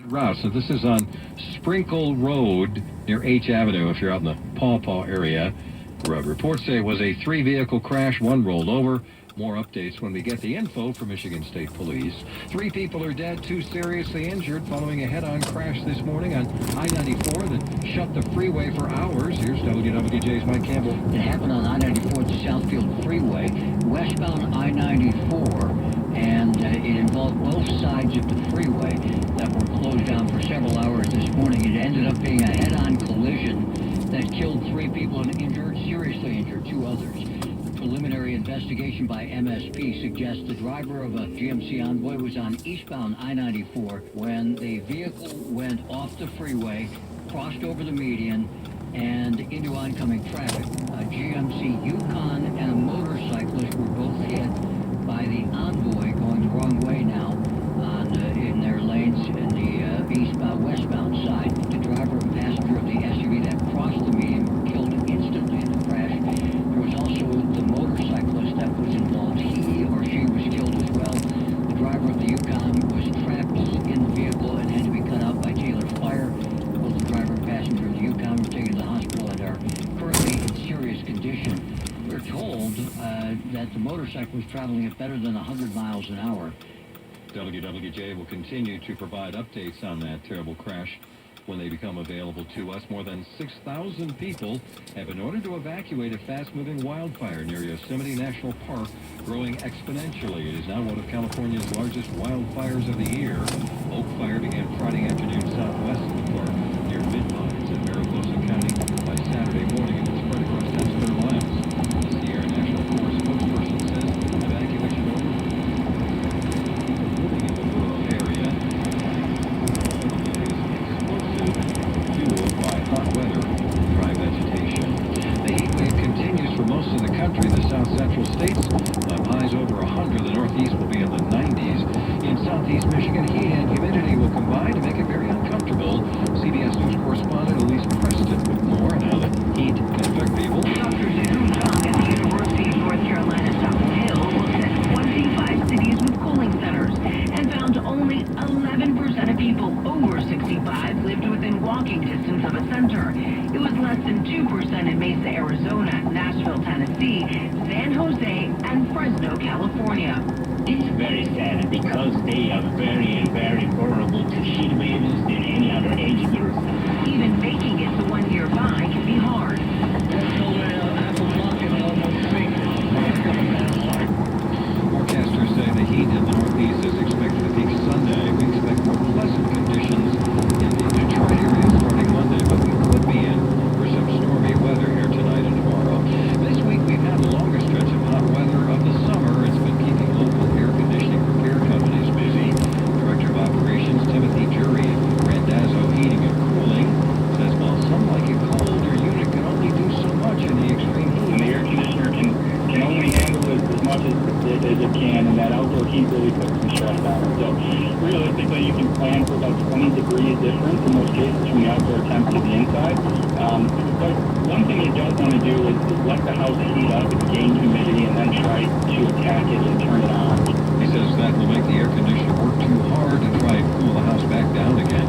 route. So this is on Sprinkle Road near H Avenue if you're out in the Paw Paw area. Reports say it was a 3-vehicle crash, one rolled over. More updates when we get the info from Michigan State Police. 3 people are dead, 2 seriously injured following a head-on crash this morning on I-94 that shut the freeway for hours. Here's WWJ's Mike Campbell. It happened on I-94 at the Southfield Freeway, westbound I-94, and it involved both sides of the freeway that were closed down for several hours this morning. It ended up being a head-on collision that killed 3 people and seriously injured 2 others. Preliminary investigation by MSP suggests the driver of a GMC Envoy was on eastbound I-94 when the vehicle went off the freeway, crossed over the median, and into oncoming traffic. A GMC Yukon and a motorcyclist were both hit by the Envoy going the wrong way now in their lanes in the eastbound-westbound side. The driver and passenger of the SUV that crossed the median were killed instantly in the crash. There was also the motorcyclist that was involved. He or she was killed as well. The driver of the Yukon was trapped in the vehicle and had to be cut out by Taylor Fire. Both the driver and passenger of the Yukon were taken to the hospital and are currently in serious condition. We're told that the motorcycle was traveling at better than 100 miles an hour. WWJ will continue to provide updates on that terrible crash when they become available to us. More than 6,000 people have been ordered to evacuate a fast-moving wildfire near Yosemite National Park, growing exponentially. It is now one of California's largest wildfires of the year. Oak Fire began Friday afternoon southwest of the park near Mid-Pines in Mariposa County by Saturday morning, and it spread across 10 square miles. The Sierra National Forest spokesperson says evacuation orders living in the rural area. Fueled by hot weather, dry vegetation. The heat wave continues for most of the country. The south central states have highs over 100. The northeast will be in the 90s. In southeast Michigan, heat and humidity will combine to make it very uncomfortable. CBS News correspondent Elise Preston with more. Now the heat can affect people. Dr. Zoom Song at the University of North Carolina Chapel Hill looked at 25 cities with cooling centers and found only 11% of people over 65 lived within walking distance of a center. It was less than 2% in Mesa, Arizona, Nashville, Tennessee, San Jose, and Fresno, California. It's very sad because they are very vulnerable to heat waves than any other age group. Even making it to one nearby can be hard. Forecasters say the heat in the northeast is expected to peak Sunday. We expect more pleasant conditions in the Detroit area starting Monday, but we could be in for some stormy weather here tonight and tomorrow. This week we've had the longest stretch of hot weather of the summer. It's been keeping local air conditioning repair companies busy. Director of Operations Timothy Jury at Randazzo Heating and Cooling says while some like it cold, their unit can only do so much in the extreme heat. The air conditioner can only handle it as much as it can, and that outdoor heat really puts some stress on it. So realistically, you can plan for about 20 degrees difference in most cases from the outdoor temp to the inside. But one thing you don't want to do is let the house heat up and gain humidity and then try to attack it and turn it on. He says that will make the air conditioner work too hard to try and cool the house back down again.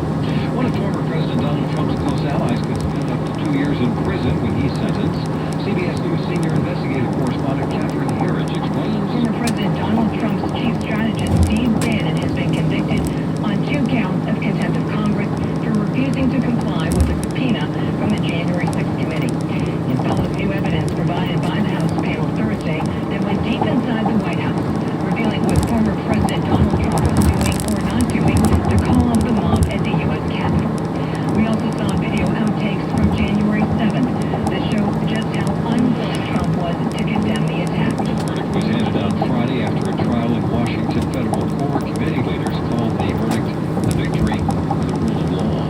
One of former President Donald Trump's close allies could spend up to 2 years in prison when he's sentenced. CBS News senior investigative correspondent Catherine Herridge explains. Former President Donald Trump's chief strategist Steve Bannon has been convicted on 2 counts of contempt of Congress for refusing to comply with a subpoena from the January 6th committee. It follows new evidence provided by the House panel Thursday that went deep inside the White House, revealing what former President Donald Trump was doing or not doing to call off the mob at the U.S. Capitol. We also saw video outtakes from January 7th that show just how unwilling Trump was to condemn the attack. The verdict was handed down Friday after a trial in Washington federal court. Committee leaders called the verdict a victory for the rule of law.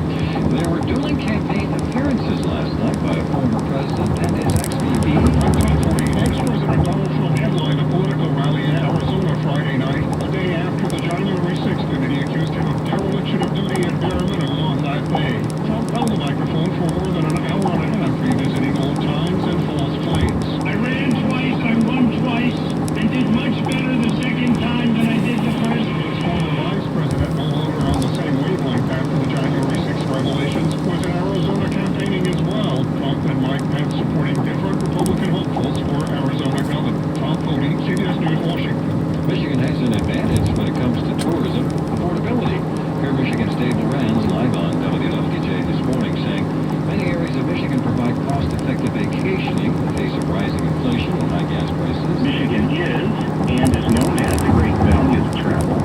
There were dueling campaign appearances last night by a former president and his ex-VP. On top 40, ex-President Donald Trump headlined a political rally in Arizona Friday night, a day after the January 6th committee accused him of dereliction of duty and bare minimum on that day. Trump held the microphone for more than an hour and a half, revisiting old times and false claims. I ran twice, I won twice, and did much better the second time than I did the first. His former vice president no longer on the same wavelength after the Michigan's Dave Lorenz live on WWJ this morning, saying many areas of Michigan provide cost-effective vacationing in the face of rising inflation and high gas prices. Michigan is and is known as a great value to travel.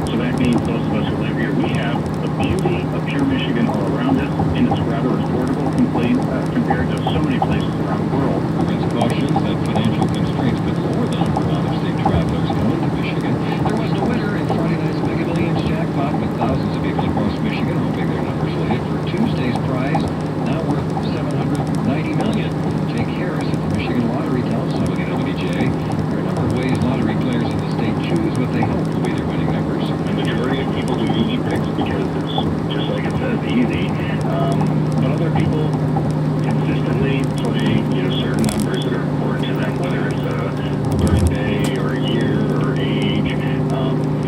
So that means those of us who live here, we have the beauty of pure Michigan all around us, and it's rather affordable compared to so many places around the world. Lorenz cautions that financial constraints could lower the number of out-of-state travelers coming to Michigan. There was no winner in Friday night's Mega Millions jackpot, with thousands of people across Michigan hoping their numbers will hit for Tuesday's prize, now worth $790 million. Jake Harris at the Michigan Lottery tells WWJ there are a number of ways lottery players in the state choose what they hope will be their winning numbers. The majority of people do easy picks because it's just like it says, easy. But other people consistently play, certain numbers that are important to them, whether it's a birthday or a year or age,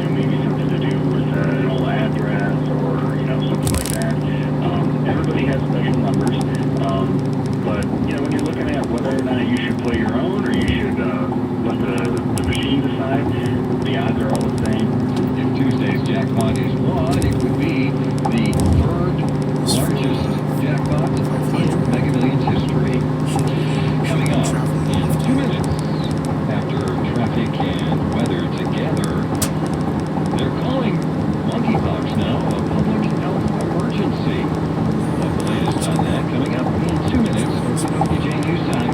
maybe something to do with an old address or, something like that. Everybody has special numbers. But, when you're looking at whether or not you should play your own or you should let the machine decide, the odds are all the same. If Tuesday's jackpot is won, it would be the third largest jackpot in Mega Millions history. Coming up in 2 minutes, after traffic and weather together, they're calling monkeypox now a public health emergency. We'll have the latest on that coming up in 2 minutes. WJ News Time.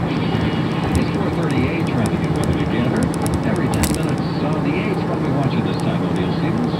It's 4:38, traffic and weather together. Every 10 minutes on the 8th. What are we watching this time, O'Neill Stevens?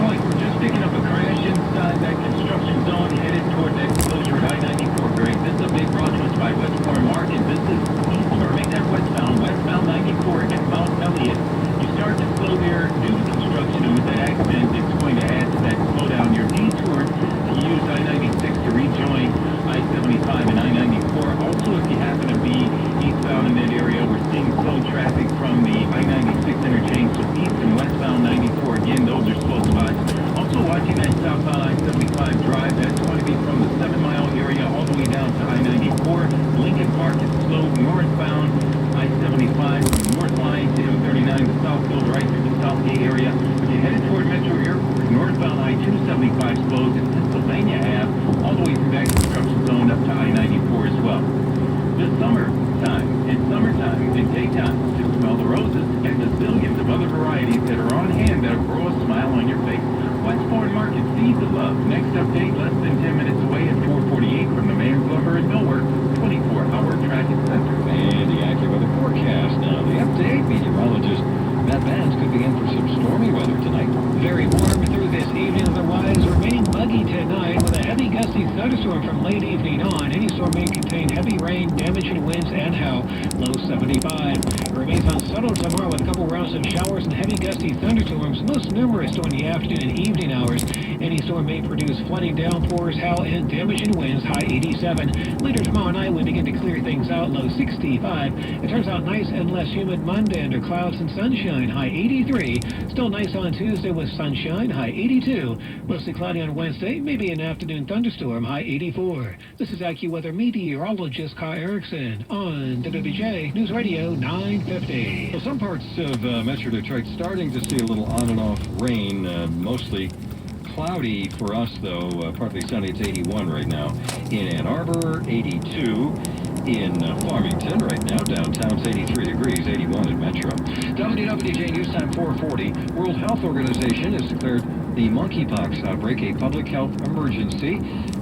Point, we're just picking up a crash inside that construction zone headed toward that closure at I-94, Greg. This is a big brought to us by Westmore Market. This is eastward, make that westbound 94 at Mount Elliott. You start to slow there due to construction, and with that accident, it's going to add to that slowdown. Your detour to use I-96 to rejoin I-75 and I-94. Also, if you happen to be eastbound in that area, we're seeing slow traffic from the I-96 interchange, so east and westbound 94. Again, those are slow spots. Also, watching that southbound I-75 drive, that's going to be from the 7 Mile area all the way down to I-94. Lincoln Park is slow northbound I-75 from North Line to M39 to Southfield right through the Southgate area. If you're headed toward Metro Airport, northbound I-275 slows at Pennsylvania Ave all the way through that construction zone up to I-94 as well. This summertime take time to smell the roses and the zillions of other varieties that are on hand that'll grow a smile on your face. Westbourne Market Seeds of Love. Next update less than 10 minutes away at 4:48 from the Man's Lumber and Millwork 24-hour traffic center. And the AccuWeather forecast now. The update, meteorologist Matt Vance could be in for some stormy weather tonight. Very warm through this evening, otherwise remaining muggy tonight with a heavy gusty thunderstorm from late evening on. Any storm may contain heavy rain, damaging winds, and hail. Low 75. It remains unsettled tomorrow with a couple rounds of showers and heavy gusty thunderstorms, most numerous during the afternoon and evening hours. Any storm may produce flooding, downpours, hail, and damaging winds. High 87. Later tomorrow night we begin to clear things out. Low 65. It turns out nice and less humid Monday under clouds and sunshine. High 83. Still nice on Tuesday with sunshine. High 82. Mostly cloudy on Wednesday. Maybe an afternoon thunderstorm. High 84. This is AccuWeather meteorologist Kai Erickson on WWJ News Radio 950. Well, some parts of Metro Detroit starting to see a little on and off rain, mostly cloudy for us, though. Partly sunny. It's 81 right now. In Ann Arbor, 82. In Farmington right now. Downtown's 83 degrees, 81 in Metro. WWJ News Time 440. World Health Organization has declared the monkeypox outbreak a public health emergency.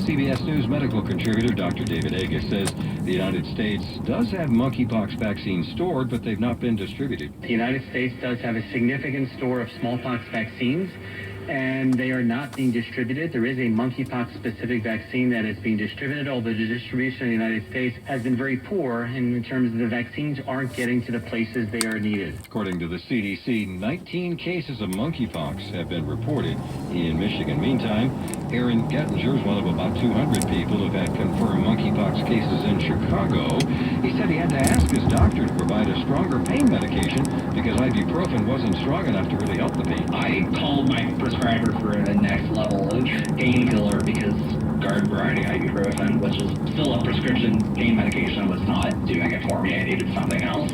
CBS News medical contributor Dr. David Agus says the United States does have monkeypox vaccines stored, but they've not been distributed. The United States does have a significant store of smallpox vaccines, and they are not being distributed. There is a monkeypox-specific vaccine that is being distributed, although the distribution in the United States has been very poor in terms of the vaccines aren't getting to the places they are needed. According to the CDC, 19 cases of monkeypox have been reported in Michigan. Meantime, Aaron Gettinger is one of about 200 people who've had confirmed monkeypox cases in Chicago. He said he had to ask his doctor to provide a stronger pain medication because ibuprofen wasn't strong enough to really help the pain. I called my prescriber for a next level of painkiller because garden variety ibuprofen, which is still a prescription pain medication, was not doing it for me. I needed something else.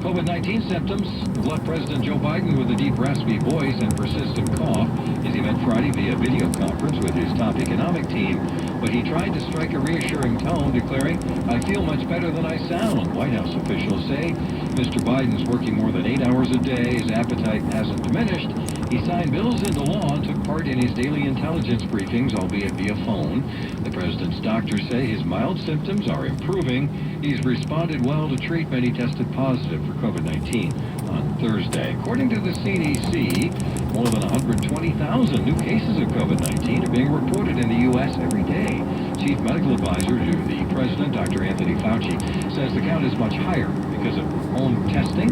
COVID-19 symptoms have left President Joe Biden with a deep, raspy voice and persistent cough as he met Friday via video conference with his top economic team. But he tried to strike a reassuring tone, declaring, "I feel much better than I sound." White House officials say Mr. Biden's working more than 8 hours a day. His appetite hasn't diminished. He signed bills into law and took part in his daily intelligence briefings, albeit via phone. The president's doctors say his mild symptoms are improving. He's responded well to treatment. He tested positive for COVID-19 on Thursday. According to the CDC, more than 120,000 new cases of COVID-19 are being reported in the U.S. every day. Chief Medical Advisor to the President, Dr. Anthony Fauci, says the count is much higher because of home testing.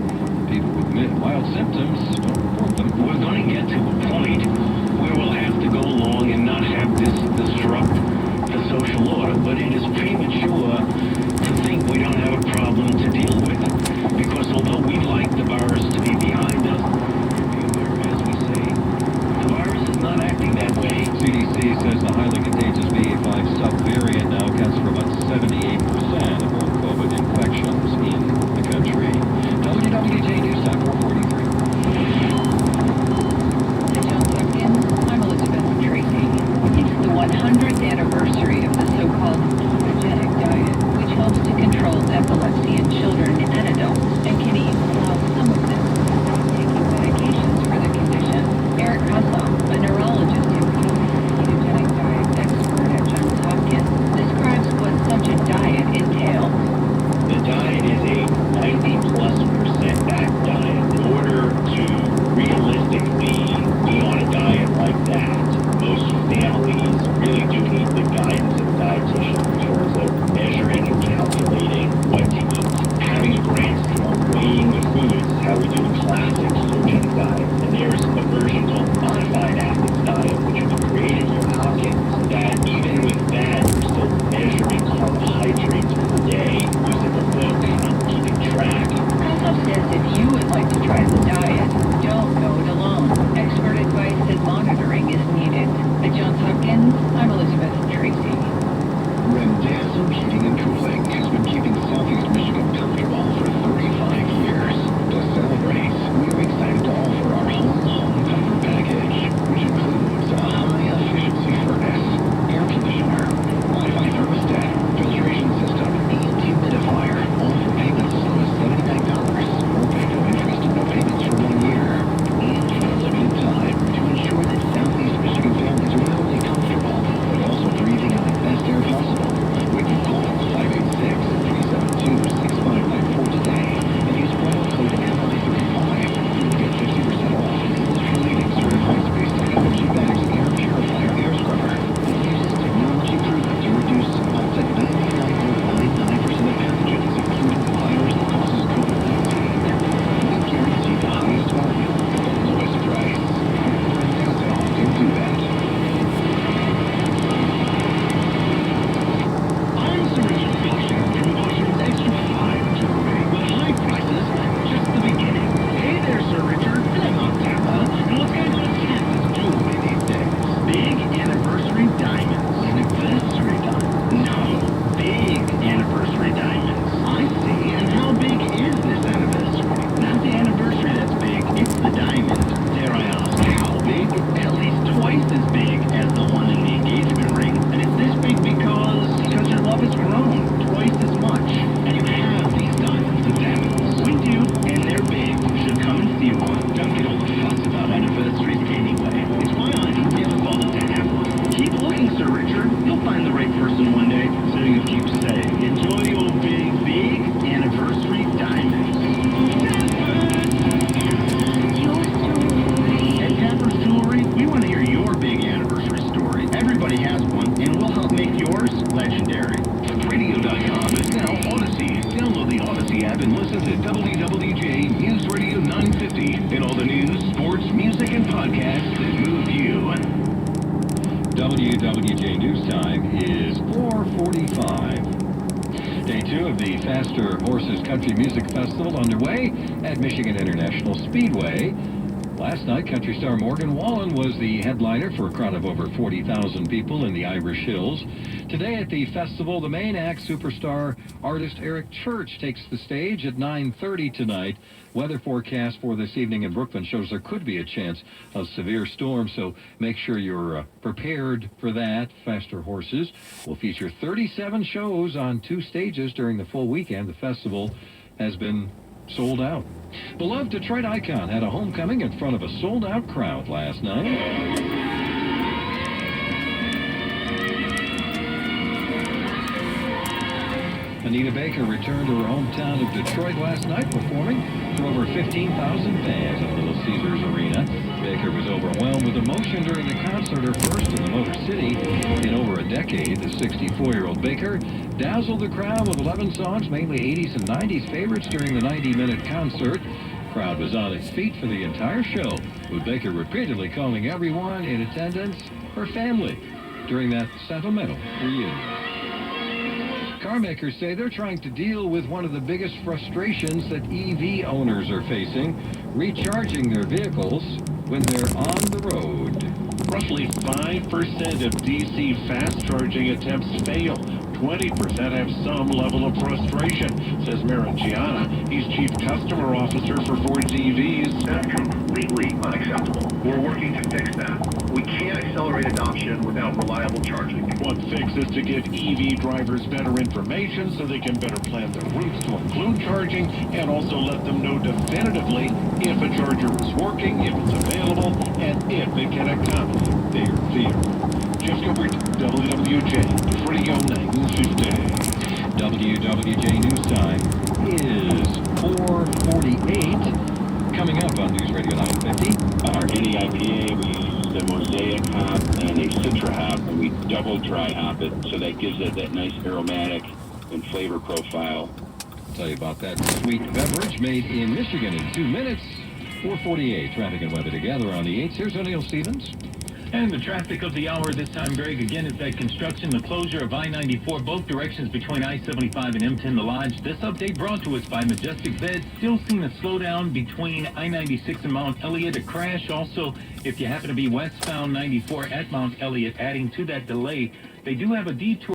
People with mild symptoms don't report them. We're going to get to a point where we'll have to go along and not have this disrupt the social order, but it is premature to think we don't have a problem to deal with. Because although we'd like the virus to be behind us, as we say, the virus is not acting that way. CDC says the highly contagious BA.5 subvariant now accounts for about 78% of all COVID infections in the country. WWJ News Time 443. Johns Hopkins, I'm Elizabeth Tracy. It's the 100th anniversary of the so-called ketogenic diet, which helps to control epilepsy in children and adults and can even allow some of them to stop taking medications for the condition. Eric Kossoff, a neurologist who is a ketogenic diet expert at Johns Hopkins, describes what such a diet entails. The diet is a 90+% fat diet. In order to realistically be on a diet like that, most families really do need the guidance of a dietitian in terms of measuring and calculating what to eat. Having a grand scale, weighing the foods, how we do the classic ketogenic diet. And there's a version called modified Atkins diet, which was created here at Hopkins, that even with that, you're still measuring carbohydrates per day, using a book, and keeping track. Kossoff says if you would like to try the diet, don't go it alone. Expert advice and monitoring is needed. At Johns Hopkins, I'm Elizabeth Tracy. Rendezvous Heating and Cooling has been keeping Southeast Michigan comfortable for 35 years. To celebrate, we are excited to offer our home comfort package, which includes a high-efficiency furnace, air conditioner, Wi-Fi thermostat, filtration system, and humidifier, all for payments as low as $79, or pay no interest and no payments for 1 year. And for a limited time, to ensure that Southeast Michigan families are not only comfortable, but also breathing out the best air possible, we can call 586-372-6594 today and use promo code MI35 to get 50% off industry-leading certified space technology bags and air purifier air scrubber. It uses technology proven to reduce up to 99.99% of pathogens, including the virus that causes COVID-19. We guarantee the highest value at the lowest price. They often do that. I'm Sir Richard Caution. Promotions extra 5 jewelry with high prices, just the beginning. Hey there, Sir Richard. I'm on Tampa. And what's going on at Tampa's jewelry these days? Big anniversary diamonds. Anniversary diamonds? No, big anniversary diamonds. I see. And how big is this anniversary? Not the anniversary that's big, it's the diamond. Dare I ask, how big? At least twice as big as the one in the engagement ring. And it's this big because your love has grown twice as much. And you have these diamonds and diamonds. We do, and they're big. Should come and see one. Don't get all the fuss about anniversaries anyway. It's why I never bothered to have one. Keep looking, Sir Richard. You'll find the right person one day. So you keep saying, enjoy your big anniversary diamonds. At Tapper's Jewelry, we want to hear your big anniversary story. Everybody has one, and we'll help make yours legendary. Radio.com is now Odyssey. Download the Odyssey app and listen to WWJ News Radio 950 and all the news, sports, music, and podcasts that move you. WWJ News Time is 4:45. Day 2 of the Faster Horses Country Music Festival underway at Michigan International Speedway. Last night, country star Morgan Wallen was the headliner for a crowd of over 40,000 people in the Irish Hills. Today at the festival, the main act, superstar artist Eric Church, takes the stage at 9:30 tonight. Weather forecast for this evening in Brooklyn shows there could be a chance of severe storms, so make sure you're prepared for that. Faster Horses will feature 37 shows on 2 stages during the full weekend. The festival has been sold out. Beloved Detroit icon had a homecoming in front of a sold-out crowd last night. Anita Baker returned to her hometown of Detroit last night, performing for over 15,000 fans at Little Caesars Arena. Baker was overwhelmed with emotion during the concert, her first in the Motor City in over a decade. The 64-year-old Baker dazzled the crowd with 11 songs, mainly 80s and 90s favorites, during the 90-minute concert. The crowd was on its feet for the entire show, with Baker repeatedly calling everyone in attendance her family during that sentimental reunion. Car makers say they're trying to deal with one of the biggest frustrations that EV owners are facing, recharging their vehicles when they're on the road. Roughly 5% of DC fast charging attempts fail. 20% have some level of frustration, says Marigiana. He's Chief Customer Officer for Ford's EVs. That's completely unacceptable. We're working to fix that. We can't accelerate adoption without reliable charging. One fix is to give EV drivers better information so they can better plan their routes to include charging, and also let them know definitively if a charger is working, if it's available, and if it can accommodate their vehicle. Jeff Gilbert, WWJ, Radio 950. WWJ News Time is 4:48. Coming up on News Radio 950. Our NEIPA, we use the Mosaic hop and a Citra hop, and we double dry hop it, so that gives it that nice aromatic and flavor profile. I'll tell you about that sweet beverage made in Michigan in 2 minutes. 4:48. Traffic and weather together on the 8s. Here's O'Neill Stevens. And the traffic of the hour this time, Greg, again, is that construction, the closure of I-94, both directions between I-75 and M10 The Lodge. This update brought to us by Majestic Beds. Still seeing a slowdown between I-96 and Mount Elliott. A crash also, if you happen to be westbound 94 at Mount Elliott, adding to that delay. They do have a detour